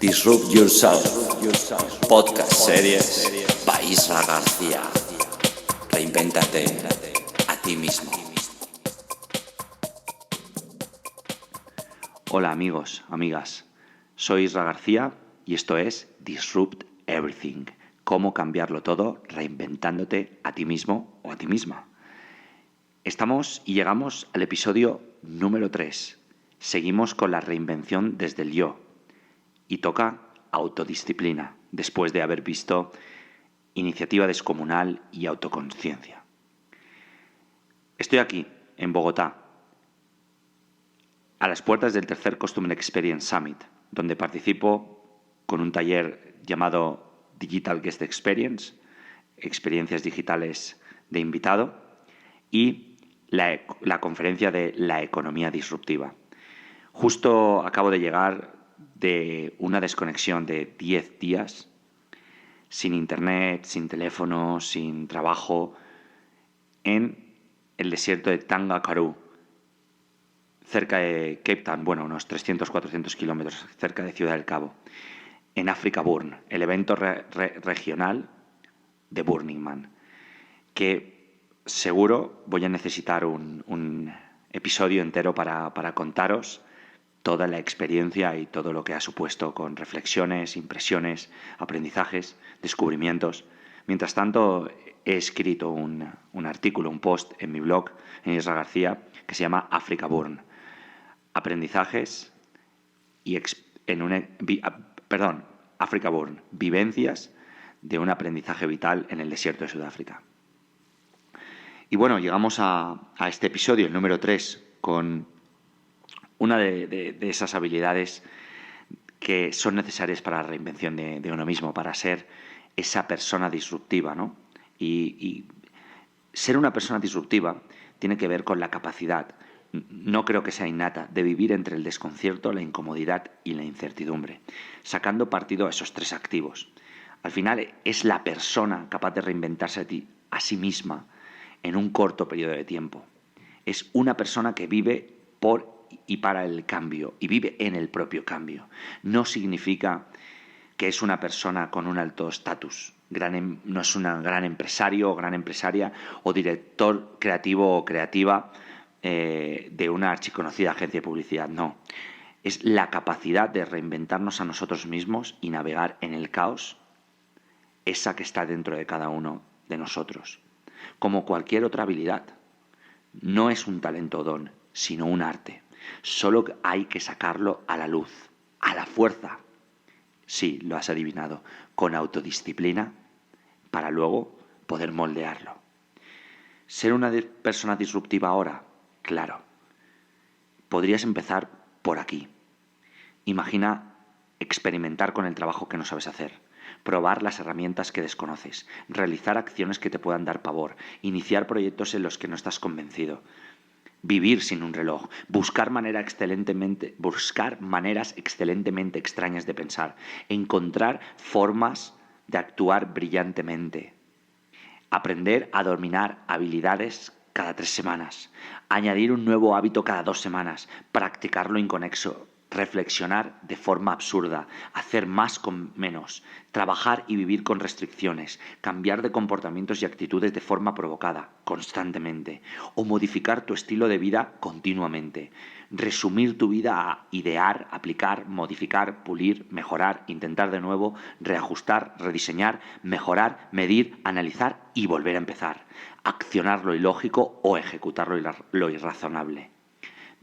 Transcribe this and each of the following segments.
Disrupt Yourself, podcast series by Isra García. Reinvéntate a ti mismo. Hola amigos, amigas, soy Isra García y esto es Disrupt Everything, cómo cambiarlo todo reinventándote a ti mismo o a ti misma. Estamos y llegamos al episodio número 3. Seguimos con la reinvención desde el yo y toca autodisciplina, después de haber visto iniciativa descomunal y autoconsciencia. Estoy aquí, en Bogotá, a las puertas del tercer Customer Experience Summit, donde participo con un taller llamado Digital Guest Experience, experiencias digitales de invitado, y la conferencia de la economía disruptiva. Justo acabo de llegar de una desconexión de 10 días, sin internet, sin teléfono, sin trabajo, en el desierto de Tanga Karoo, cerca de Cape Town, unos 300-400 kilómetros, cerca de Ciudad del Cabo, en Africa Burn, el evento regional de Burning Man, que seguro voy a necesitar un episodio entero para contaros toda la experiencia y todo lo que ha supuesto, con reflexiones, impresiones, aprendizajes, descubrimientos. Mientras tanto, he escrito un artículo, un post en mi blog, en Isra García, que se llama Africa Burn. Aprendizajes y Africa Burn, vivencias de un aprendizaje vital en el desierto de Sudáfrica. Y bueno, llegamos a este episodio, el número 3, con una de esas habilidades que son necesarias para la reinvención de uno mismo, para ser esa persona disruptiva, ¿no? Y ser una persona disruptiva tiene que ver con la capacidad, no creo que sea innata, de vivir entre el desconcierto, la incomodidad y la incertidumbre, sacando partido a esos tres activos. Al final es la persona capaz de reinventarse a sí misma en un corto periodo de tiempo. Es una persona que vive por y para el cambio, y vive en el propio cambio. No significa que es una persona con un alto estatus, no es un gran empresario o gran empresaria o director creativo o creativa de una archiconocida agencia de publicidad, no. Es la capacidad de reinventarnos a nosotros mismos y navegar en el caos, esa que está dentro de cada uno de nosotros. Como cualquier otra habilidad, no es un talento o don, sino un arte. Solo hay que sacarlo a la luz, a la fuerza. Sí, lo has adivinado, con autodisciplina, para luego poder moldearlo. ¿Ser una persona disruptiva ahora? Claro. Podrías empezar por aquí. Imagina experimentar con el trabajo que no sabes hacer, probar las herramientas que desconoces, realizar acciones que te puedan dar pavor, iniciar proyectos en los que no estás convencido. Vivir sin un reloj, buscar maneras excelentemente extrañas de pensar, encontrar formas de actuar brillantemente, aprender a dominar habilidades cada 3 semanas, añadir un nuevo hábito cada 2 semanas, practicarlo inconexo, reflexionar de forma absurda, hacer más con menos, trabajar y vivir con restricciones, cambiar de comportamientos y actitudes de forma provocada, constantemente, o modificar tu estilo de vida continuamente. Resumir tu vida a idear, aplicar, modificar, pulir, mejorar, intentar de nuevo, reajustar, rediseñar, mejorar, medir, analizar y volver a empezar. Accionar lo ilógico o ejecutar lo irrazonable.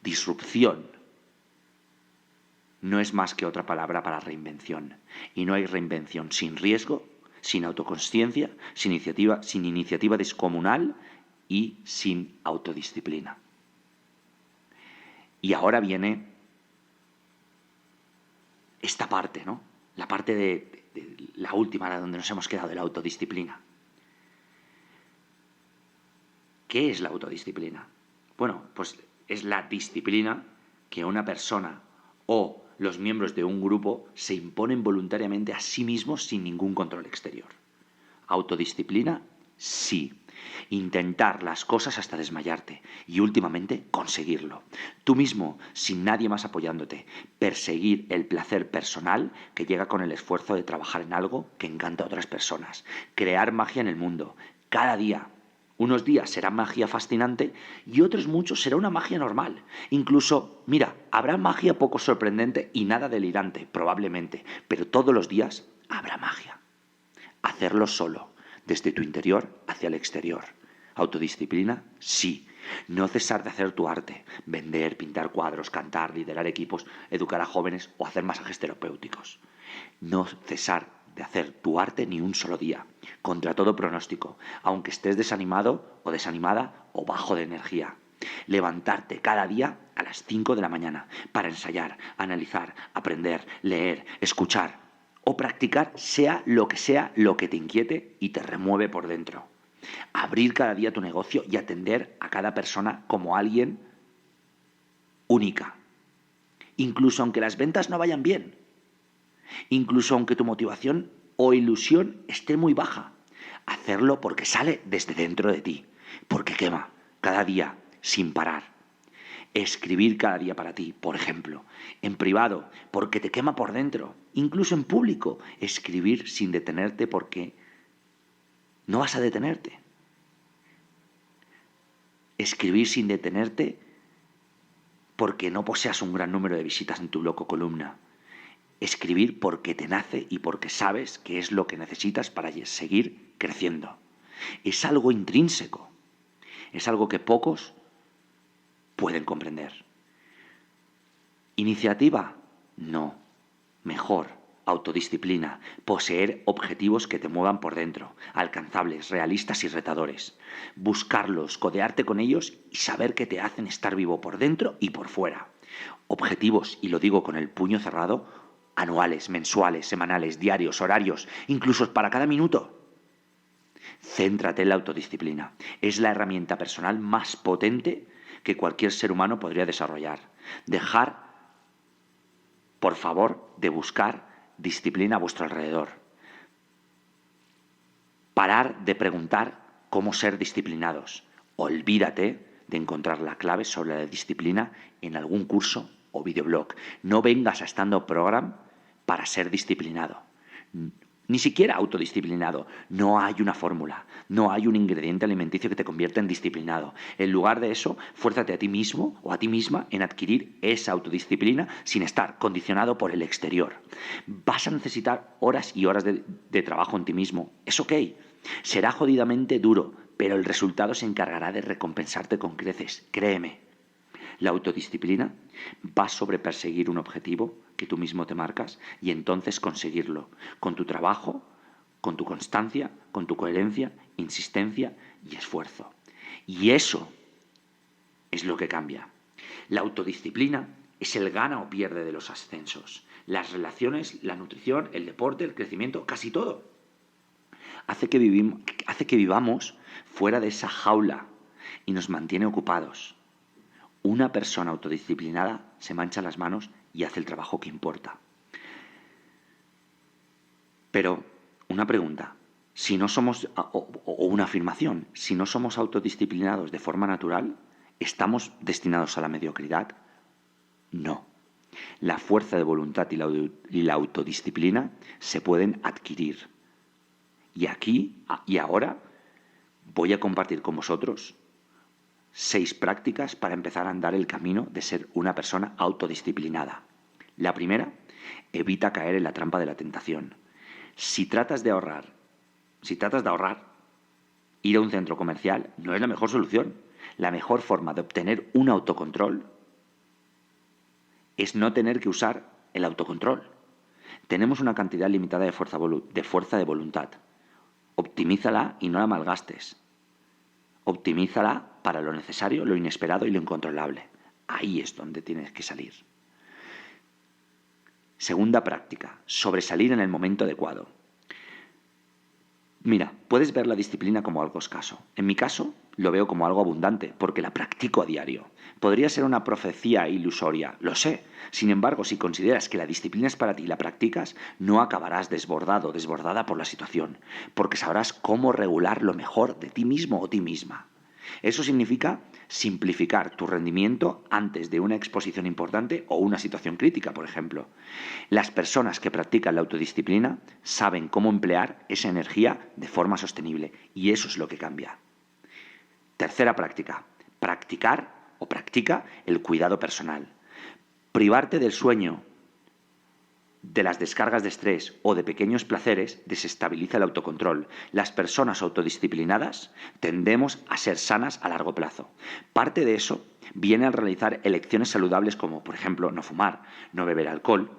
Disrupción no es más que otra palabra para reinvención. Y no hay reinvención sin riesgo, sin autoconsciencia, sin iniciativa descomunal y sin autodisciplina. Y ahora viene esta parte, ¿no? La parte de la última, de donde nos hemos quedado, de la autodisciplina. ¿Qué es la autodisciplina? Bueno, pues es la disciplina que una persona o los miembros de un grupo se imponen voluntariamente a sí mismos sin ningún control exterior. Autodisciplina, sí. Intentar las cosas hasta desmayarte y últimamente conseguirlo. Tú mismo, sin nadie más apoyándote. Perseguir el placer personal que llega con el esfuerzo de trabajar en algo que encanta a otras personas. Crear magia en el mundo. Cada día. Unos días será magia fascinante y otros muchos será una magia normal. Incluso, mira, habrá magia poco sorprendente y nada delirante, probablemente, pero todos los días habrá magia. Hacerlo solo, desde tu interior hacia el exterior. Autodisciplina, sí. No cesar de hacer tu arte, vender, pintar cuadros, cantar, liderar equipos, educar a jóvenes o hacer masajes terapéuticos. No cesar de hacer tu arte ni un solo día, contra todo pronóstico, aunque estés desanimado o desanimada o bajo de energía. Levantarte cada día a las 5 de la mañana para ensayar, analizar, aprender, leer, escuchar o practicar sea lo que te inquiete y te remueve por dentro. Abrir cada día tu negocio y atender a cada persona como alguien única. Incluso aunque las ventas no vayan bien. Incluso aunque tu motivación o ilusión esté muy baja. Hacerlo porque sale desde dentro de ti. Porque quema cada día sin parar. Escribir cada día para ti, por ejemplo. En privado, porque te quema por dentro. Incluso en público, escribir sin detenerte porque no vas a detenerte. Escribir sin detenerte porque no poseas un gran número de visitas en tu blog o columna. Escribir porque te nace y porque sabes que es lo que necesitas para seguir creciendo. Es algo intrínseco. Es algo que pocos pueden comprender. ¿Iniciativa? No. Mejor. Autodisciplina, poseer objetivos que te muevan por dentro, alcanzables, realistas y retadores. Buscarlos, codearte con ellos y saber que te hacen estar vivo por dentro y por fuera. Objetivos, y lo digo con el puño cerrado, anuales, mensuales, semanales, diarios, horarios, incluso para cada minuto. Céntrate en la autodisciplina. Es la herramienta personal más potente que cualquier ser humano podría desarrollar. Dejar, por favor, de buscar disciplina a vuestro alrededor. Parar de preguntar cómo ser disciplinados. Olvídate de encontrar la clave sobre la disciplina en algún curso o videoblog. No vengas a Stand Up Program para ser disciplinado. Ni siquiera autodisciplinado. No hay una fórmula, no hay un ingrediente alimenticio que te convierta en disciplinado. En lugar de eso, fuérzate a ti mismo o a ti misma en adquirir esa autodisciplina sin estar condicionado por el exterior. Vas a necesitar horas y horas de trabajo en ti mismo. Es ok. Será jodidamente duro, pero el resultado se encargará de recompensarte con creces. Créeme. La autodisciplina va sobre perseguir un objetivo que tú mismo te marcas y entonces conseguirlo con tu trabajo, con tu constancia, con tu coherencia, insistencia y esfuerzo. Y eso es lo que cambia. La autodisciplina es el gana o pierde de los ascensos. Las relaciones, la nutrición, el deporte, el crecimiento, casi todo. Hace que vivamos fuera de esa jaula y nos mantiene ocupados. Una persona autodisciplinada se mancha las manos y hace el trabajo que importa. Pero, una pregunta, o una afirmación, si no somos autodisciplinados de forma natural, ¿estamos destinados a la mediocridad? No. La fuerza de voluntad y la autodisciplina se pueden adquirir. Y aquí y ahora voy a compartir con vosotros 6 prácticas para empezar a andar el camino de ser una persona autodisciplinada. La primera, evita caer en la trampa de la tentación. Si tratas de ahorrar, ir a un centro comercial no es la mejor solución. La mejor forma de obtener un autocontrol es no tener que usar el autocontrol. Tenemos una cantidad limitada de fuerza de voluntad. Optimízala y no la malgastes. Optimízala para lo necesario, lo inesperado y lo incontrolable. Ahí es donde tienes que salir. Segunda práctica, sobresalir en el momento adecuado. Mira, puedes ver la disciplina como algo escaso. En mi caso, lo veo como algo abundante, porque la practico a diario. Podría ser una profecía ilusoria, lo sé. Sin embargo, si consideras que la disciplina es para ti y la practicas, no acabarás desbordado o desbordada por la situación, porque sabrás cómo regular lo mejor de ti mismo o ti misma. Eso significa simplificar tu rendimiento antes de una exposición importante o una situación crítica, por ejemplo. Las personas que practican la autodisciplina saben cómo emplear esa energía de forma sostenible y eso es lo que cambia. Tercera práctica, practica el cuidado personal. Privarte del sueño, de las descargas de estrés o de pequeños placeres desestabiliza el autocontrol. Las personas autodisciplinadas tendemos a ser sanas a largo plazo. Parte de eso viene al realizar elecciones saludables como, por ejemplo, no fumar, no beber alcohol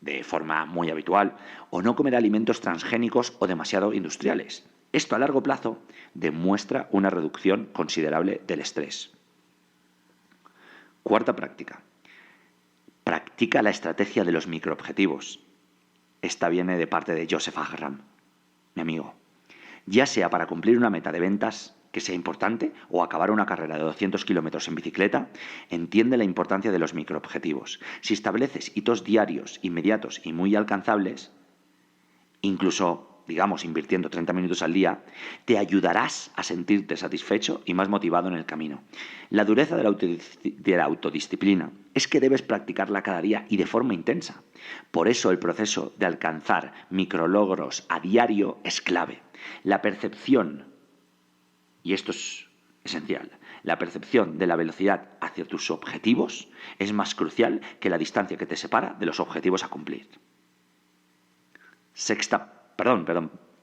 de forma muy habitual o no comer alimentos transgénicos o demasiado industriales. Esto a largo plazo demuestra una reducción considerable del estrés. Cuarta práctica. Practica la estrategia de los microobjetivos. Esta viene de parte de Joseph Agram, mi amigo. Ya sea para cumplir una meta de ventas que sea importante o acabar una carrera de 200 kilómetros en bicicleta, entiende la importancia de los microobjetivos. Si estableces hitos diarios, inmediatos y muy alcanzables, incluso digamos, invirtiendo 30 minutos al día, te ayudarás a sentirte satisfecho y más motivado en el camino. La dureza de la autodisciplina es que debes practicarla cada día y de forma intensa. Por eso el proceso de alcanzar micrologros a diario es clave. La percepción, y esto es esencial, la percepción de la velocidad hacia tus objetivos es más crucial que la distancia que te separa de los objetivos a cumplir.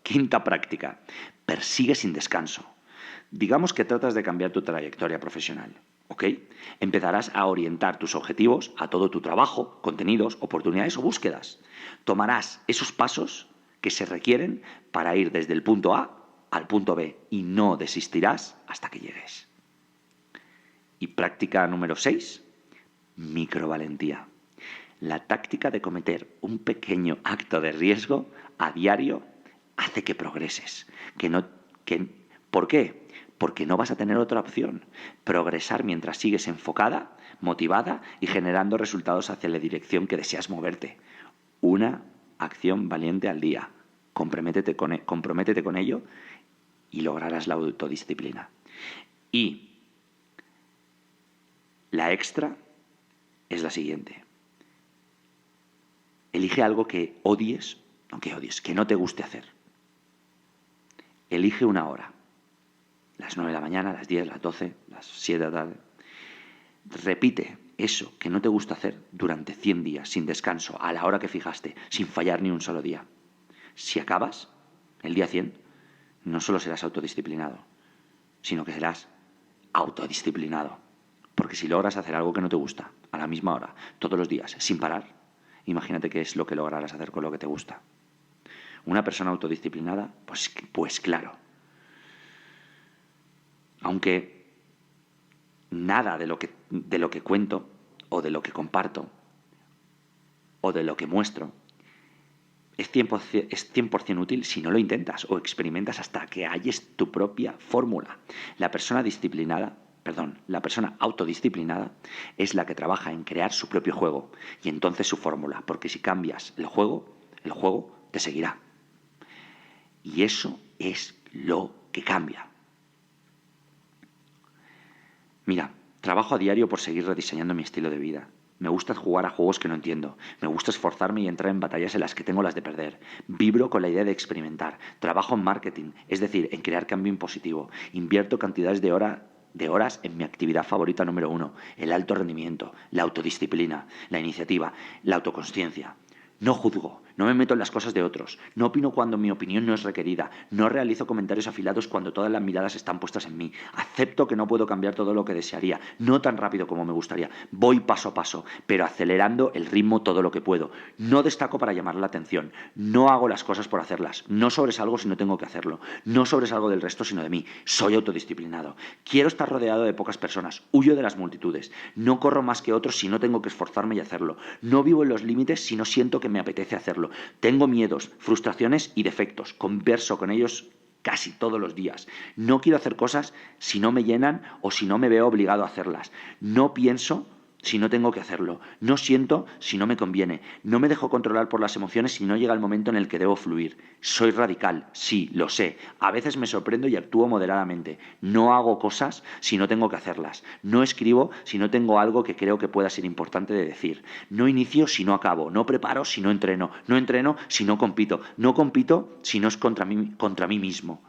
Quinta práctica. Persigue sin descanso. Digamos que tratas de cambiar tu trayectoria profesional, ¿ok? Empezarás a orientar tus objetivos a todo tu trabajo, contenidos, oportunidades o búsquedas. Tomarás esos pasos que se requieren para ir desde el punto A al punto B y no desistirás hasta que llegues. Y práctica número 6, microvalentía. La táctica de cometer un pequeño acto de riesgo a diario hace que progreses. ¿Por qué? Porque no vas a tener otra opción. Progresar mientras sigues enfocada, motivada y generando resultados hacia la dirección que deseas moverte. Una acción valiente al día. Comprométete con ello y lograrás la autodisciplina. Y la extra es la siguiente. Elige algo que que no te guste hacer. Elige una hora. Las 9 de la mañana, las 10, las 12, las 7 de la tarde. Repite eso que no te gusta hacer durante 100 días, sin descanso, a la hora que fijaste, sin fallar ni un solo día. Si acabas el día 100, no solo serás autodisciplinado, sino que serás autodisciplinado. Porque si logras hacer algo que no te gusta, a la misma hora, todos los días, sin parar, imagínate qué es lo que lograrás hacer con lo que te gusta. Una persona autodisciplinada, pues claro. Aunque nada de lo que cuento, o de lo que comparto, o de lo que muestro, es 100% útil si no lo intentas o experimentas hasta que halles tu propia fórmula. La persona autodisciplinada es la que trabaja en crear su propio juego y entonces su fórmula, porque si cambias el juego te seguirá. Y eso es lo que cambia. Mira, trabajo a diario por seguir rediseñando mi estilo de vida. Me gusta jugar a juegos que no entiendo. Me gusta esforzarme y entrar en batallas en las que tengo las de perder. Vibro con la idea de experimentar. Trabajo en marketing, es decir, en crear cambio impositivo. Invierto cantidades de horas en mi actividad favorita número 1, el alto rendimiento, la autodisciplina, la iniciativa, la autoconsciencia. No juzgo, no me meto en las cosas de otros, no opino cuando mi opinión no es requerida, no realizo comentarios afilados cuando todas las miradas están puestas en mí, acepto que no puedo cambiar todo lo que desearía, no tan rápido como me gustaría, voy paso a paso, pero acelerando el ritmo todo lo que puedo, no destaco para llamar la atención, no hago las cosas por hacerlas, no sobresalgo si no tengo que hacerlo, no sobresalgo del resto sino de mí, soy autodisciplinado, quiero estar rodeado de pocas personas, huyo de las multitudes, no corro más que otros si no tengo que esforzarme y hacerlo, no vivo en los límites si no siento que me apetece hacerlo. Tengo miedos, frustraciones y defectos. Converso con ellos casi todos los días. No quiero hacer cosas si no me llenan o si no me veo obligado a hacerlas. No pienso si no tengo que hacerlo. No siento si no me conviene. No me dejo controlar por las emociones si no llega el momento en el que debo fluir. Soy radical, sí, lo sé. A veces me sorprendo y actúo moderadamente. No hago cosas si no tengo que hacerlas. No escribo si no tengo algo que creo que pueda ser importante de decir. No inicio si no acabo. No preparo si no entreno. No entreno si no compito. No compito si no es contra mí mismo.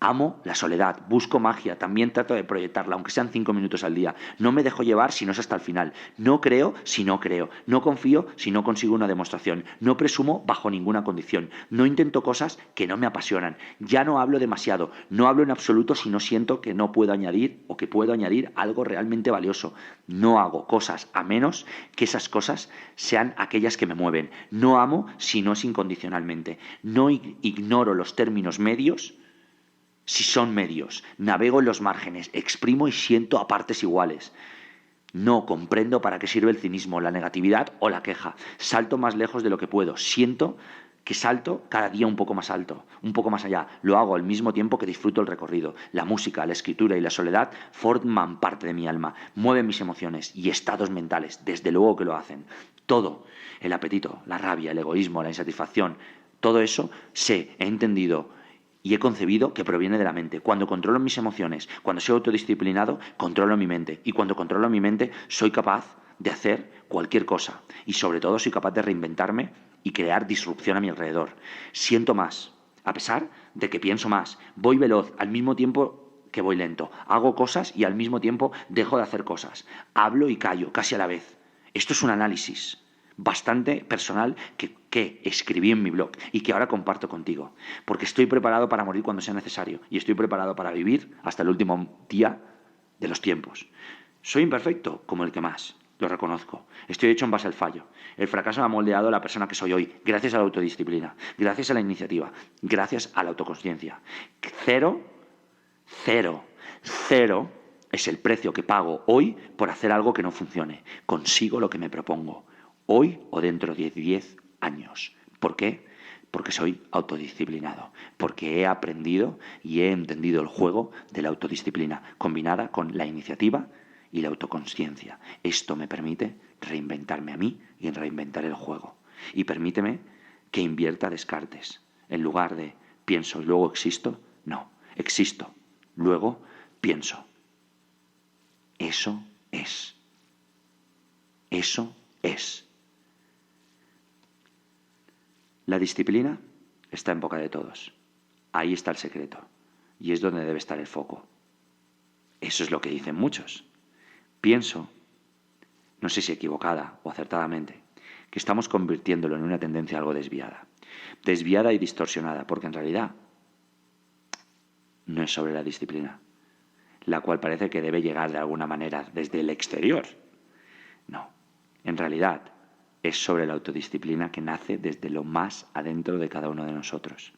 Amo la soledad, busco magia, también trato de proyectarla, aunque sean 5 minutos al día. No me dejo llevar si no es hasta el final. No creo si no creo. No confío si no consigo una demostración. No presumo bajo ninguna condición. No intento cosas que no me apasionan. Ya no hablo demasiado. No hablo en absoluto si no siento que no puedo añadir o que puedo añadir algo realmente valioso. No hago cosas a menos que esas cosas sean aquellas que me mueven. No amo si no es incondicionalmente. No ignoro los términos medios si son medios. Navego en los márgenes, exprimo y siento a partes iguales. No comprendo para qué sirve el cinismo, la negatividad o la queja. Salto más lejos de lo que puedo. Siento que salto cada día un poco más alto, un poco más allá. Lo hago al mismo tiempo que disfruto el recorrido. La música, la escritura y la soledad forman parte de mi alma, mueven mis emociones y estados mentales. Desde luego que lo hacen. Todo, el apetito, la rabia, el egoísmo, la insatisfacción, todo eso he entendido y he concebido que proviene de la mente. Cuando controlo mis emociones, cuando soy autodisciplinado, controlo mi mente. Y cuando controlo mi mente, soy capaz de hacer cualquier cosa. Y sobre todo soy capaz de reinventarme y crear disrupción a mi alrededor. Siento más, a pesar de que pienso más. Voy veloz al mismo tiempo que voy lento. Hago cosas y al mismo tiempo dejo de hacer cosas. Hablo y callo, casi a la vez. Esto es un análisis bastante personal que escribí en mi blog y que ahora comparto contigo, porque estoy preparado para morir cuando sea necesario y estoy preparado para vivir hasta el último día de los tiempos. Soy imperfecto como el que más, lo reconozco. Estoy hecho en base al fallo. El fracaso me ha moldeado la persona que soy hoy, gracias a la autodisciplina, gracias a la iniciativa, gracias a la autoconsciencia. Cero es el precio que pago hoy por hacer algo que no funcione. Consigo lo que me propongo, hoy o dentro de 10 años. ¿Por qué? Porque soy autodisciplinado, porque he aprendido y he entendido el juego de la autodisciplina, combinada con la iniciativa y la autoconsciencia. Esto me permite reinventarme a mí y reinventar el juego. Y permíteme que invierta Descartes. En lugar de pienso y luego existo, no, existo, luego pienso. Eso es. Eso es. La disciplina está en boca de todos. Ahí está el secreto. Y es donde debe estar el foco. Eso es lo que dicen muchos. Pienso, no sé si equivocada o acertadamente, que estamos convirtiéndolo en una tendencia algo desviada. Desviada y distorsionada, porque en realidad no es sobre la disciplina, la cual parece que debe llegar de alguna manera desde el exterior. No, en realidad es sobre la autodisciplina que nace desde lo más adentro de cada uno de nosotros.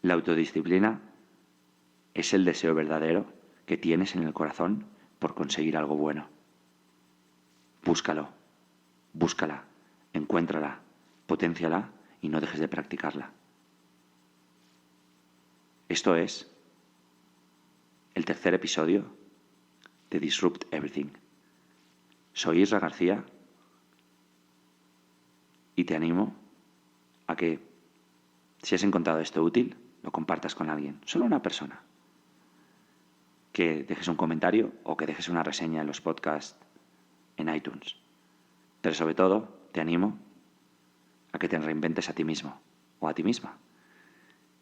La autodisciplina es el deseo verdadero que tienes en el corazón por conseguir algo bueno. Búscalo, búscala, encuéntrala, poténciala y no dejes de practicarla. Esto es el tercer episodio de Disrupt Everything. Soy Isra García y te animo a que, si has encontrado esto útil, lo compartas con alguien, solo una persona. Que dejes un comentario o que dejes una reseña en los podcasts en iTunes. Pero sobre todo, te animo a que te reinventes a ti mismo o a ti misma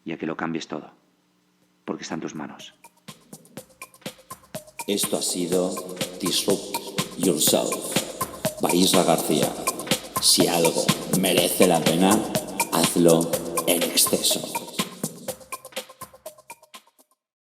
y a que lo cambies todo, porque está en tus manos. Esto ha sido Disrupt Yourself by Isra García. Si algo merece la pena, hazlo en exceso.